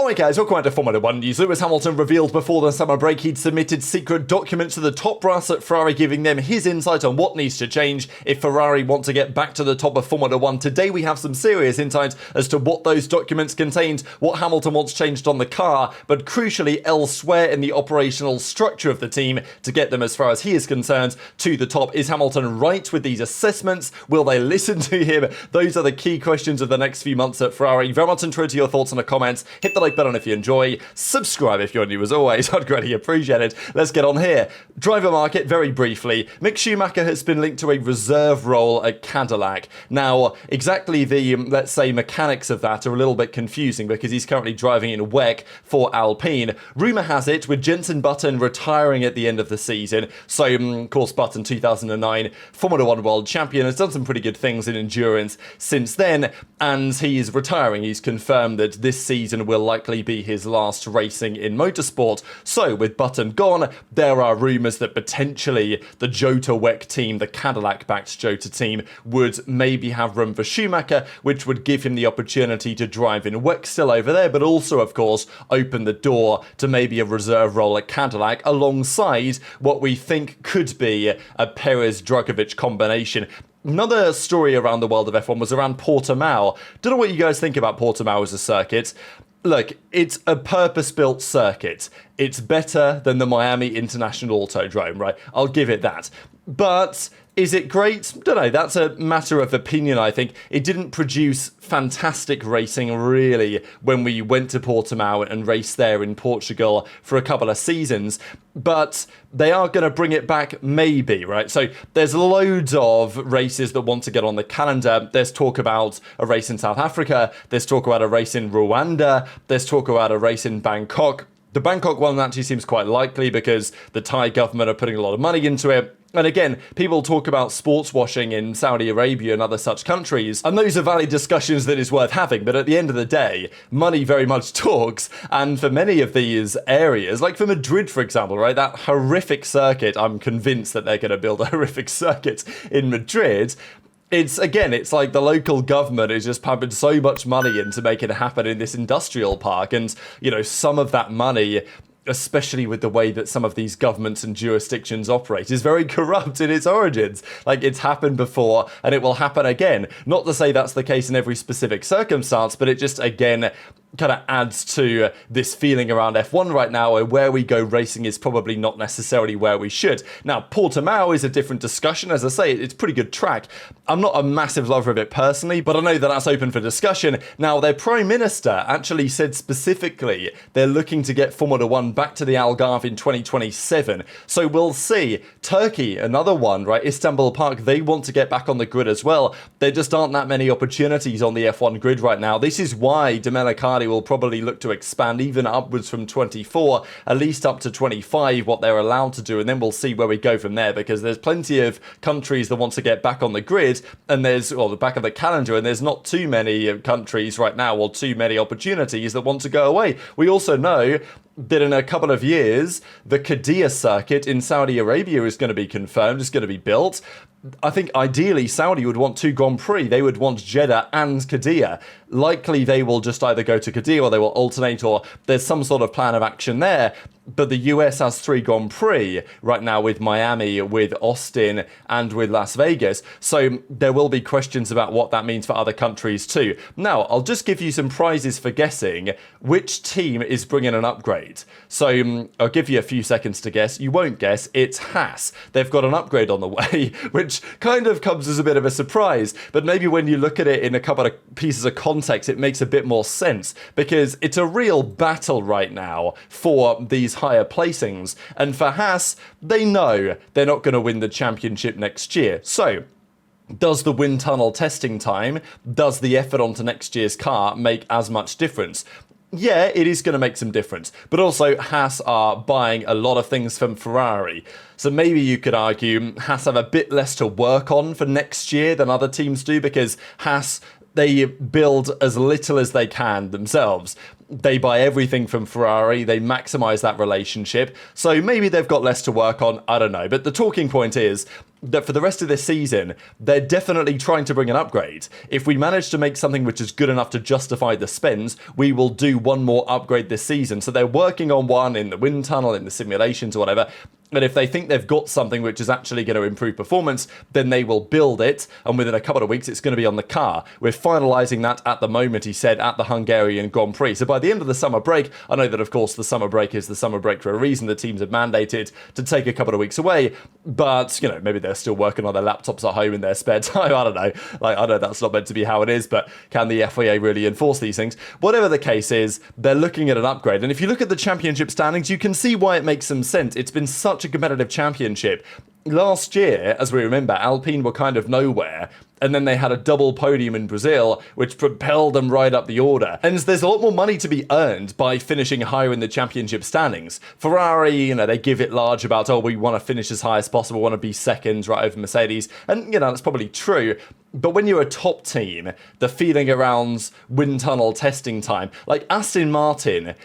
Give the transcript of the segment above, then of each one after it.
Alright guys, welcome back to Formula 1 News. Lewis Hamilton revealed before the summer break he'd submitted secret documents to the top brass at Ferrari, giving them his insight on what needs to change if Ferrari want to get back to the top of Formula 1. Today we have some serious insight as to what those documents contained, what Hamilton wants changed on the car, but crucially elsewhere in the operational structure of the team to get them, as far as he is concerned, to the top. Is Hamilton right with these assessments? Will they listen to him? Those are the key questions of the next few months at Ferrari. Very much interested in your thoughts in the comments. Hit the like button if you enjoy, subscribe if you're new as always, I'd greatly appreciate it. Let's get on here. Driver market, very briefly. Mick Schumacher has been linked to a reserve role at Cadillac. Now, exactly the, let's say, mechanics of that are a little bit confusing because he's currently driving in WEC for Alpine. Rumour has it, with Jenson Button retiring at the end of the season, so, of course, Button, 2009 Formula 1 World Champion, has done some pretty good things in endurance since then, and he's retiring. He's confirmed that this season will likely be his last racing in motorsport. So with Button gone, there are rumours that potentially the Jota WEC team, the Cadillac-backed Jota team, would maybe have room for Schumacher, which would give him the opportunity to drive in WEC still over there, but also, of course, open the door to maybe a reserve role at Cadillac alongside what we think could be a Perez-Drugovich combination. Another story around the world of F1 was around Portimao. Don't know what you guys think about Portimao as a circuit. Look, it's a purpose-built circuit. It's better than the Miami International Autodrome, right? I'll give it that. But is it great? Don't know. That's a matter of opinion, I think. It didn't produce fantastic racing, really, when we went to Portimao and raced there in Portugal for a couple of seasons. But they are going to bring it back, maybe, right? So there's loads of races that want to get on the calendar. There's talk about a race in South Africa. There's talk about a race in Rwanda. There's talk about a race in Bangkok. The Bangkok one actually seems quite likely because the Thai government are putting a lot of money into it. And again, people talk about sports washing in Saudi Arabia and other such countries, and those are valid discussions that is worth having, but at the end of the day, money very much talks, and for many of these areas, like for Madrid, for example, right, that horrific circuit, I'm convinced that they're going to build a horrific circuit in Madrid. It's like the local government is just pumping so much money in to make it happen in this industrial park, and, you know, some of that money, especially with the way that some of these governments and jurisdictions operate, is very corrupt in its origins. Like, it's happened before, and it will happen again. Not to say that's the case in every specific circumstance, but it just, again, kind of adds to this feeling around F1 right now, where we go racing is probably not necessarily where we should. Now, Portimao is a different discussion. As I say, it's a pretty good track. I'm not a massive lover of it personally, but I know that that's open for discussion. Now, their Prime Minister actually said specifically they're looking to get Formula 1 back to the Algarve in 2027. So we'll see. Turkey, another one, right? Istanbul Park, they want to get back on the grid as well. There just aren't that many opportunities on the F1 grid right now. This is why Domenicali will probably look to expand even upwards from 24, at least up to 25, what they're allowed to do, and then we'll see where we go from there, because there's plenty of countries that want to get back on the grid, and there's, well, the back of the calendar, and there's not too many countries right now, or too many opportunities that want to go away. We also know that in a couple of years, the Qiddiya circuit in Saudi Arabia is going to be confirmed, is going to be built. I think ideally Saudi would want 2 Grand Prix. They would want Jeddah and Qiddiya. Likely they will just either go to Qiddiya or they will alternate, or there's some sort of plan of action there. But the US has 3 Grand Prix right now, with Miami, with Austin, and with Las Vegas. So there will be questions about what that means for other countries too. Now, I'll just give you some prizes for guessing which team is bringing an upgrade. So I'll give you a few seconds to guess. You won't guess. It's Haas. They've got an upgrade on the way, which kind of comes as a bit of a surprise. But maybe when you look at it in a couple of pieces of context, it makes a bit more sense, because it's a real battle right now for these higher placings, and for Haas, they know they're not going to win the championship next year. So does the wind tunnel testing time, does the effort onto next year's car make as much difference? Yeah, it is going to make some difference, but also Haas are buying a lot of things from Ferrari. So maybe you could argue Haas have a bit less to work on for next year than other teams do, because Haas, they build as little as they can themselves. They buy everything from Ferrari, they maximize that relationship, so maybe they've got less to work on, I don't know. But the talking point is, that for the rest of this season, they're definitely trying to bring an upgrade. If we manage to make something which is good enough to justify the spends, we will do one more upgrade this season. So they're working on one in the wind tunnel, in the simulations or whatever. And if they think they've got something which is actually going to improve performance, then they will build it. And within a couple of weeks, it's going to be on the car. We're finalising that at the moment, he said, at the Hungarian Grand Prix. So by the end of the summer break, I know that, of course, the summer break is the summer break for a reason. The teams have mandated to take a couple of weeks away. But, you know, maybe they're still working on their laptops at home in their spare time. I don't know. Like, I know that's not meant to be how it is, but can the FIA really enforce these things? Whatever the case is, they're looking at an upgrade. And if you look at the championship standings, you can see why it makes some sense. It's been such a competitive championship. Last year, as we remember, Alpine were kind of nowhere, and then they had a double podium in Brazil, which propelled them right up the order. And there's a lot more money to be earned by finishing higher in the championship standings. Ferrari, you know, they give it large about, oh, we want to finish as high as possible, want to be second right over Mercedes. And, you know, that's probably true. But when you're a top team, the feeling around wind tunnel testing time, like Aston Martin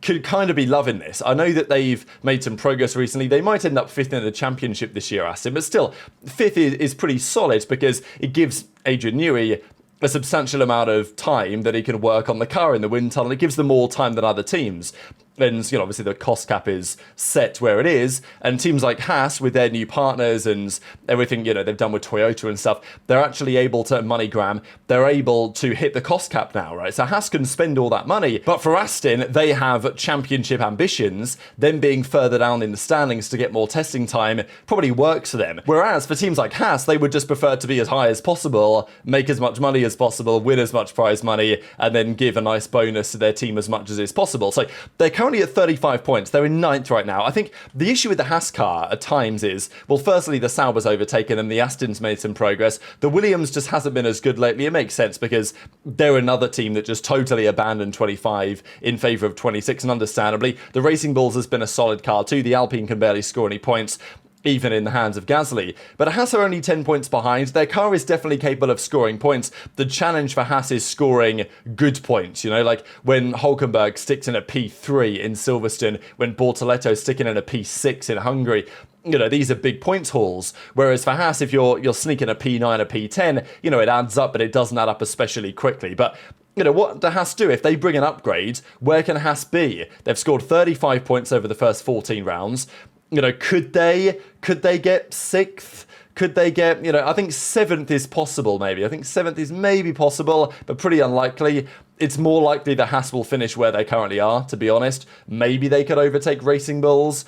could kind of be loving this. I know that they've made some progress recently. They might end up fifth in the championship this year, Aston, but still, fifth is pretty solid because it gives Adrian Newey a substantial amount of time that he can work on the car in the wind tunnel. It gives them more time than other teams. And, you know, obviously the cost cap is set where it is. And teams like Haas, with their new partners and everything, you know, they've done with Toyota and stuff, they're actually able to, MoneyGram, they're able to hit the cost cap now, right? So Haas can spend all that money. But for Aston, they have championship ambitions. Them being further down in the standings to get more testing time probably works for them. Whereas for teams like Haas, they would just prefer to be as high as possible, make as much money as possible, win as much prize money, and then give a nice bonus to their team as much as is possible. So they're currently at 35 points. They're in 9th right now. I think the issue with the Haas car at times is, well, firstly, the Sauber's overtaken and the Aston's made some progress. The Williams just hasn't been as good lately. It makes sense because they're another team that just totally abandoned 25 in favour of 26, and understandably. The Racing Bulls has been a solid car too. The Alpine can barely score any points, even in the hands of Gasly. But Haas are only 10 points behind. Their car is definitely capable of scoring points. The challenge for Haas is scoring good points, you know, like when Hülkenberg sticks in a P3 in Silverstone, when Bortoletto's sticking in a P6 in Hungary. You know, these are big points hauls. Whereas for Haas, if you're sneaking a P9, a P10, you know, it adds up, but it doesn't add up especially quickly. But you know, what do Haas do? If they bring an upgrade, where can Haas be? They've scored 35 points over the first 14 rounds. You know, could they get 6th? Could they get, you know, I think 7th is possible maybe. I think 7th is maybe possible, but pretty unlikely. It's more likely that Haas will finish where they currently are, to be honest. Maybe they could overtake Racing Bulls,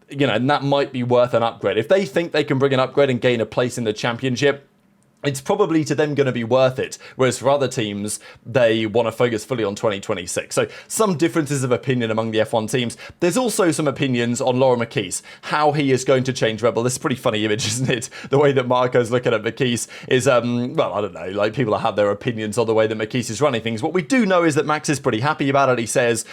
you know, and that might be worth an upgrade. If they think they can bring an upgrade and gain a place in the championship, it's probably to them going to be worth it. Whereas for other teams, they want to focus fully on 2026. So some differences of opinion among the F1 teams. There's also some opinions on Laurent Mekies, how he is going to change Red Bull. This is a pretty funny image, isn't it? The way that Marco's looking at Mekies is, well, I don't know, like people have their opinions on the way that Mekies is running things. What we do know is that Max is pretty happy about it. He says,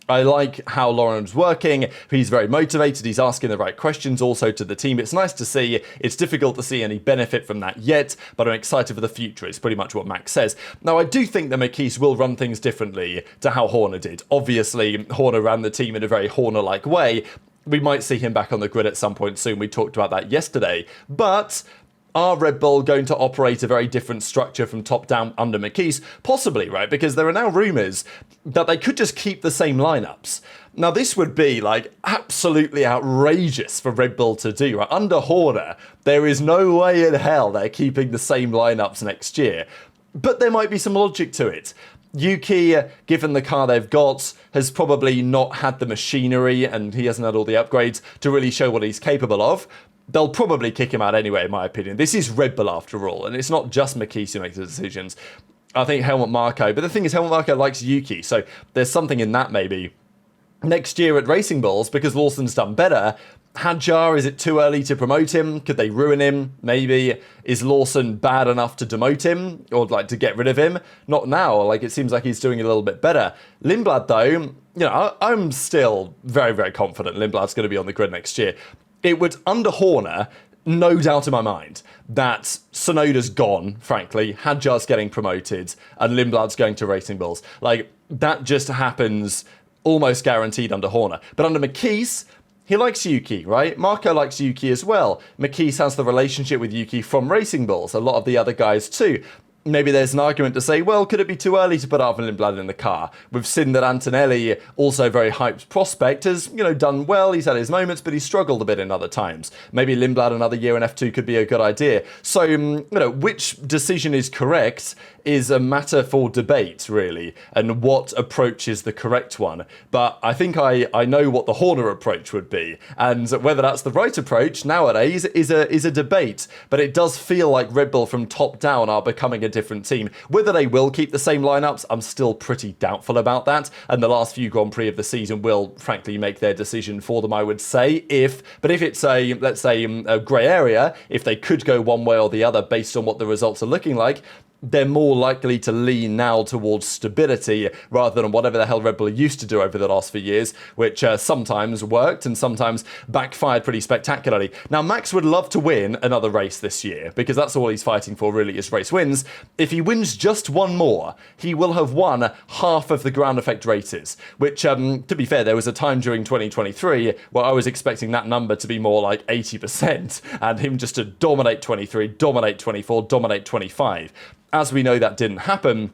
I like how Lauren's working. He's very motivated. He's asking the right questions also to the team. It's nice to see. It's difficult to see any benefit from that yet, but I'm excited for the future. It's pretty much what Max says. Now, I do think that Mekies will run things differently to how Horner did. Obviously, Horner ran the team in a very Horner-like way. We might see him back on the grid at some point soon. We talked about that yesterday. But are Red Bull going to operate a very different structure from top down under Mekies? Possibly, right? Because there are now rumours that they could just keep the same lineups. Now, this would be like absolutely outrageous for Red Bull to do, right? Under Horner, there is no way in hell they're keeping the same lineups next year. But there might be some logic to it. Yuki, given the car they've got, has probably not had the machinery and he hasn't had all the upgrades to really show what he's capable of. They'll probably kick him out anyway, in my opinion. This is Red Bull after all, and it's not just Mekies who makes the decisions. I think Helmut Marko, but the thing is Helmut Marko likes Yuki, so there's something in that maybe. Next year at Racing Bulls, because Lawson's done better, Hadjar, is it too early to promote him? Could they ruin him? Maybe. Is Lawson bad enough to demote him? Or like to get rid of him? Not now. Like it seems like he's doing a little bit better. Lindblad though, you know, I'm still very, very confident Lindblad's going to be on the grid next year. It would, under Horner, no doubt in my mind that Tsunoda's gone, frankly, Hadjar's getting promoted, and Lindblad's going to Racing Bulls. Like, that just happens almost guaranteed under Horner. But under Mekies, he likes Yuki, right? Marco likes Yuki as well. McKees has the relationship with Yuki from Racing Bulls. A lot of the other guys too. Maybe there's an argument to say, well, could it be too early to put Arvin Lindblad in the car? We've seen that Antonelli, also a very hyped prospect, has, done well. He's had his moments, but he's struggled a bit in other times. Maybe Lindblad another year in F2 could be a good idea. So, which decision is correct is a matter for debate, really, and what approach is the correct one. But I think I know what the Horner approach would be, and whether that's the right approach nowadays is a debate. But it does feel like Red Bull from top down are becoming a different team. Whether they will keep the same lineups, I'm still pretty doubtful about that, and the last few Grand Prix of the season will, frankly, make their decision for them, I would say. But if it's let's say, a grey area, if they could go one way or the other based on what the results are looking like, they're more likely to lean now towards stability rather than whatever the hell Red Bull used to do over the last few years, which sometimes worked and sometimes backfired pretty spectacularly. Now, Max would love to win another race this year because that's all he's fighting for, really, is race wins. If he wins just one more, he will have won half of the ground effect races, which, to be fair, there was a time during 2023 where I was expecting that number to be more like 80% and him just to dominate 23, dominate 24, dominate 25. As we know, that didn't happen,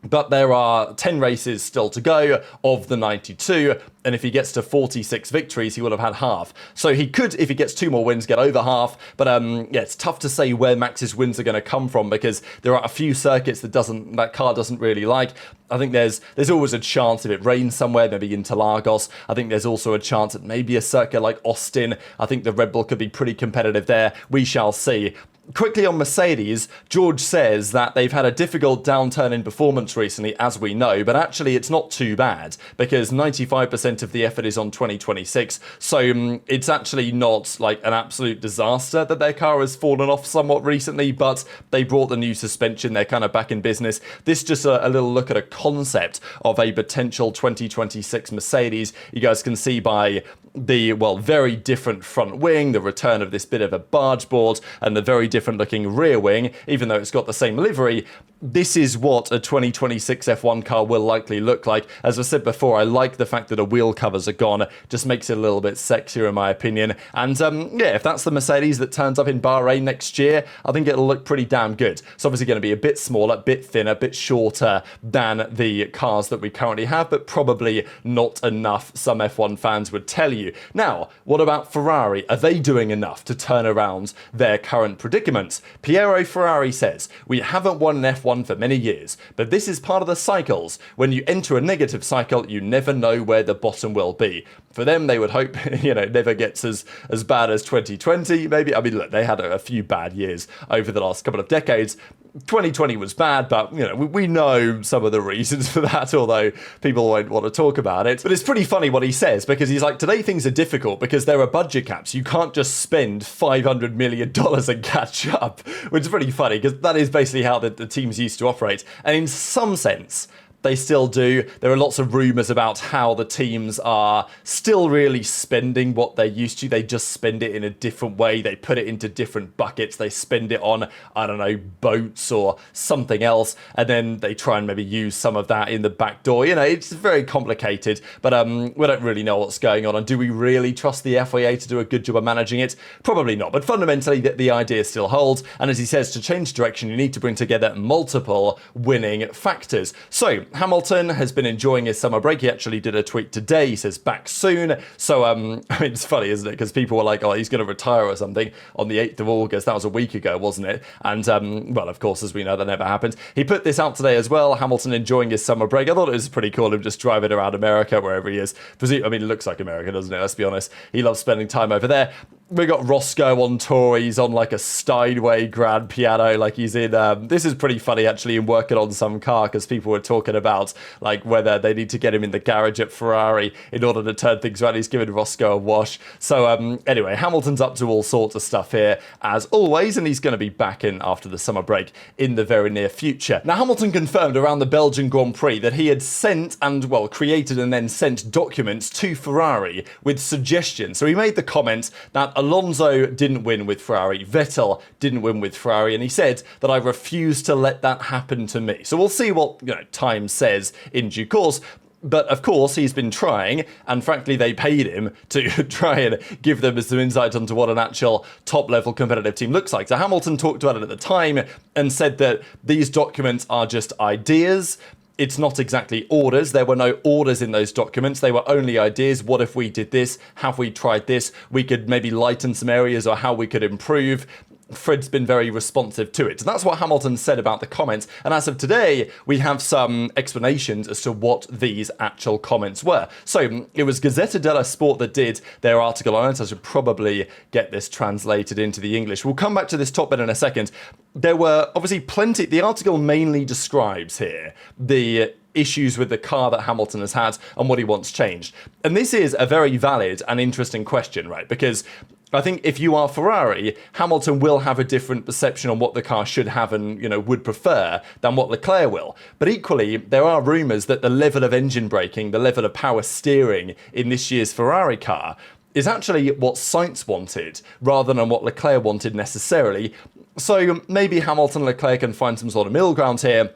but there are 10 races still to go of the 92, and if he gets to 46 victories, he will have had half. So he could, if he gets 2 more wins, get over half, but it's tough to say where Max's wins are going to come from because there are a few circuits that car doesn't really like. I think there's always a chance if it rains somewhere, maybe Interlagos. I think there's also a chance at maybe a circuit like Austin. I think the Red Bull could be pretty competitive there. We shall see. Quickly on Mercedes, George says that they've had a difficult downturn in performance recently, as we know, but actually it's not too bad because 95% of the effort is on 2026, so it's actually not like an absolute disaster that their car has fallen off somewhat recently, but they brought the new suspension, they're kind of back in business. This is just a little look at a concept of a potential 2026 Mercedes. You guys can see by the, very different front wing, the return of this bit of a barge board, and the very different looking rear wing, even though it's got the same livery. This is what a 2026 F1 car will likely look like. As I said before, I like the fact that the wheel covers are gone. Just makes it a little bit sexier in my opinion. And if that's the Mercedes that turns up in Bahrain next year, I think it'll look pretty damn good. It's obviously going to be a bit smaller, a bit thinner, a bit shorter than the cars that we currently have, but probably not enough, some F1 fans would tell you. Now, what about Ferrari? Are they doing enough to turn around their current predicament? Piero Ferrari says, "We haven't won an F1 for many years, but this is part of the cycles. When you enter a negative cycle, you never know where the bottom will be." For them, they would hope, it never gets as bad as 2020. Maybe, look, they had a few bad years over the last couple of decades. 2020 was bad, but, we know some of the reasons for that, although people won't want to talk about it. But it's pretty funny what he says, because he's like, today things are difficult because there are budget caps. You can't just spend $500 million and catch up, which is pretty funny, because that is basically how the teams used to operate. And in some sense, they still do. There are lots of rumours about how the teams are still really spending what they're used to. They just spend it in a different way. They put it into different buckets. They spend it on, boats or something else. And then they try and maybe use some of that in the back door. It's very complicated. But we don't really know what's going on. And do we really trust the FIA to do a good job of managing it? Probably not. But fundamentally, the idea still holds. And as he says, to change direction, you need to bring together multiple winning factors. So, Hamilton has been enjoying his summer break. He actually did a tweet today. He says, back soon. So, it's funny, isn't it? Because people were like, oh, he's going to retire or something on the 8th of August. That was a week ago, wasn't it? And, of course, as we know, that never happened. He put this out today as well. Hamilton enjoying his summer break. I thought it was pretty cool, him just driving around America, wherever he is. It looks like America, doesn't it? Let's be honest. He loves spending time over there. We got Roscoe on tour. He's on like a Steinway grand piano, like he's in. This is pretty funny actually, in working on some car, because people were talking about like whether they need to get him in the garage at Ferrari in order to turn things around. He's giving Roscoe a wash. So anyway, Hamilton's up to all sorts of stuff here as always, and he's going to be back in after the summer break in the very near future. Now, Hamilton confirmed around the Belgian Grand Prix that he had sent and created and then sent documents to Ferrari with suggestions. So he made the comment that Alonso didn't win with Ferrari, Vettel didn't win with Ferrari, and he said that I refuse to let that happen to me. So we'll see what time says in due course. But of course, he's been trying, and frankly, they paid him to try and give them some insight into what an actual top-level competitive team looks like. So Hamilton talked about it at the time and said that these documents are just ideas. It's not exactly orders. There were no orders in those documents. They were only ideas. What if we did this? Have we tried this? We could maybe lighten some areas or how we could improve. Fred's been very responsive to it. So that's what Hamilton said about the comments. And as of today, we have some explanations as to what these actual comments were. So it was Gazzetta dello Sport that did their article on it. I should probably get this translated into the English. We'll come back to this top bit in a second. There were obviously plenty. The article mainly describes here the issues with the car that Hamilton has had and what he wants changed. And this is a very valid and interesting question, right? Because I think if you are Ferrari, Hamilton will have a different perception on what the car should have and, would prefer than what Leclerc will. But equally, there are rumours that the level of engine braking, the level of power steering in this year's Ferrari car is actually what Sainz wanted, rather than what Leclerc wanted necessarily. So maybe Hamilton and Leclerc can find some sort of middle ground here.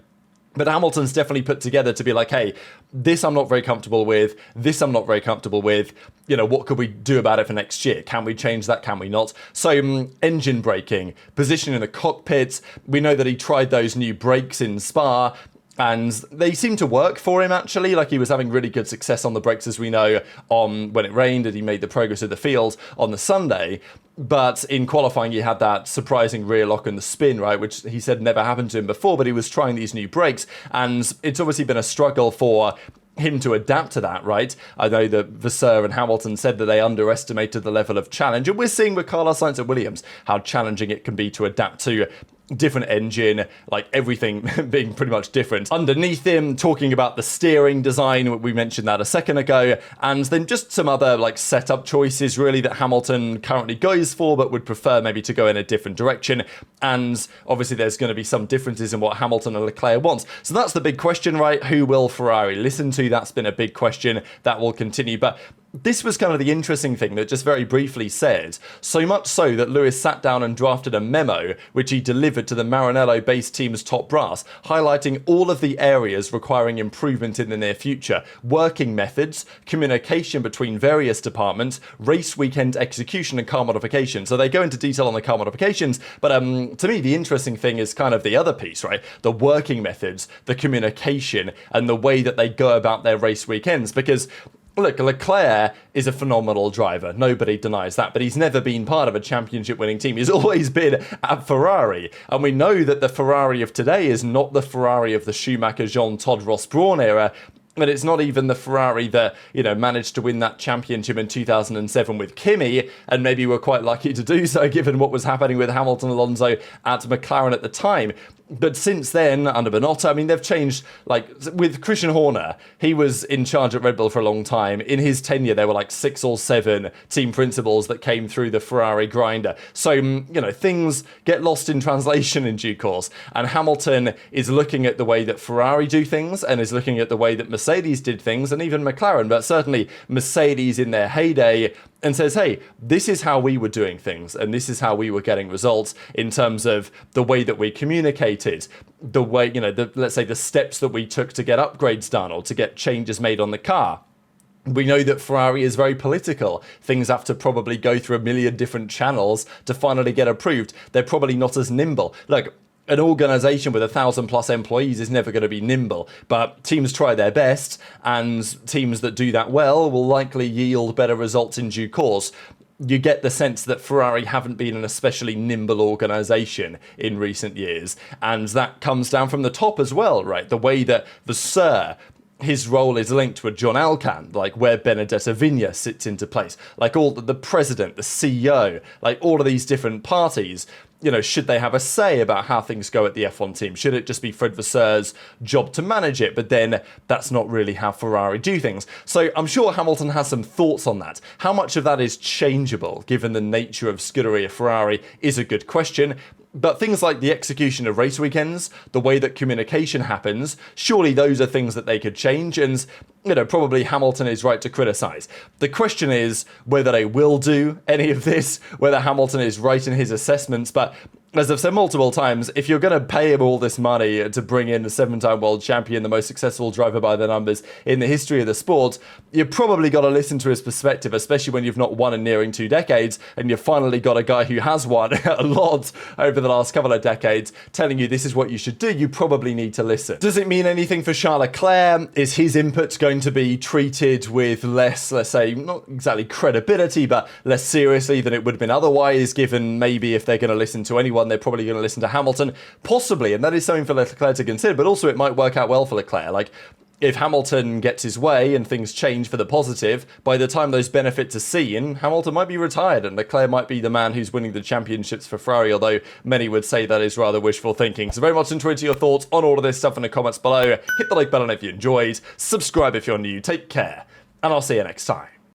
But Hamilton's definitely put together to be like, hey, this I'm not very comfortable with, this I'm not very comfortable with, what could we do about it for next year? Can we change that? Can we not? So engine braking, position in the cockpit, we know that he tried those new brakes in Spa, and they seem to work for him, actually. Like, he was having really good success on the brakes, as we know, when it rained, and he made the progress of the field on the Sunday. But in qualifying, he had that surprising rear lock and the spin, right, which he said never happened to him before, but he was trying these new brakes, and it's obviously been a struggle for him to adapt to that, right? I know that Vasseur and Hamilton said that they underestimated the level of challenge, and we're seeing with Carlos Sainz at Williams how challenging it can be to adapt to different engine, like everything being pretty much different. Underneath him, talking about the steering design, we mentioned that a second ago, and then just some other setup choices really that Hamilton currently goes for, but would prefer maybe to go in a different direction. And obviously there's going to be some differences in what Hamilton and Leclerc wants. So that's the big question, right? Who will Ferrari listen to? That's been a big question that will continue. But this was kind of the interesting thing that just very briefly said, so much so that Lewis sat down and drafted a memo which he delivered to the Maranello-based team's top brass, highlighting all of the areas requiring improvement in the near future: working methods, communication between various departments, race weekend execution, and car modification. So they go into detail on the car modifications, but to me the interesting thing is kind of the other piece, right? The working methods, the communication, and the way that they go about their race weekends. Because look, Leclerc is a phenomenal driver. Nobody denies that. But he's never been part of a championship-winning team. He's always been at Ferrari. And we know that the Ferrari of today is not the Ferrari of the Schumacher, Jean Todt, Ross Brawn era. But it's not even the Ferrari that, managed to win that championship in 2007 with Kimi, and maybe were quite lucky to do so given what was happening with Hamilton Alonso at McLaren at the time. But since then, under Binotto, they've changed, with Christian Horner, he was in charge at Red Bull for a long time. In his tenure, there were 6 or 7 team principals that came through the Ferrari grinder. So, things get lost in translation in due course. And Hamilton is looking at the way that Ferrari do things, and is looking at the way that Mercedes did things, and even McLaren, but certainly Mercedes in their heyday, and says, hey, this is how we were doing things, and this is how we were getting results in terms of the way that we communicated, the way, let's say the steps that we took to get upgrades done or to get changes made on the car. We know that Ferrari is very political. Things have to probably go through a million different channels to finally get approved. They're probably not as nimble. Look, an organisation with 1,000+ employees is never going to be nimble, but teams try their best, and teams that do that well will likely yield better results in due course. You get the sense that Ferrari haven't been an especially nimble organisation in recent years, and that comes down from the top as well, right? The way that Vasseur, his role is linked with John Alcan, where Benedetta Vigna sits into place, all the president, the CEO, all of these different parties. Should they have a say about how things go at the F1 team? Should it just be Fred Vasseur's job to manage it? But then that's not really how Ferrari do things. So I'm sure Hamilton has some thoughts on that. How much of that is changeable, given the nature of Scuderia Ferrari, is a good question. But things like the execution of race weekends, the way that communication happens, surely those are things that they could change, and probably Hamilton is right to criticise. The question is whether they will do any of this, whether Hamilton is right in his assessments, but as I've said multiple times, if you're going to pay him all this money to bring in a 7-time world champion, the most successful driver by the numbers in the history of the sport, you've probably got to listen to his perspective, especially when you've not won in nearing 2 decades, and you've finally got a guy who has won a lot over the last couple of decades telling you this is what you should do. You probably need to listen. Does it mean anything for Charles Leclerc? Is his input going to be treated with less, let's say, not exactly credibility, but less seriously than it would have been otherwise, given maybe if they're going to listen to anyone, they're probably going to listen to Hamilton? Possibly, and that is something for Leclerc to consider, but also it might work out well for Leclerc. Like, if Hamilton gets his way and things change for the positive, by the time those benefits are seen, Hamilton might be retired and Leclerc might be the man who's winning the championships for Ferrari, although many would say that is rather wishful thinking. So very much into your thoughts on all of this stuff in the comments below. Hit the like button if you enjoyed, subscribe if you're new, take care, and I'll see you next time.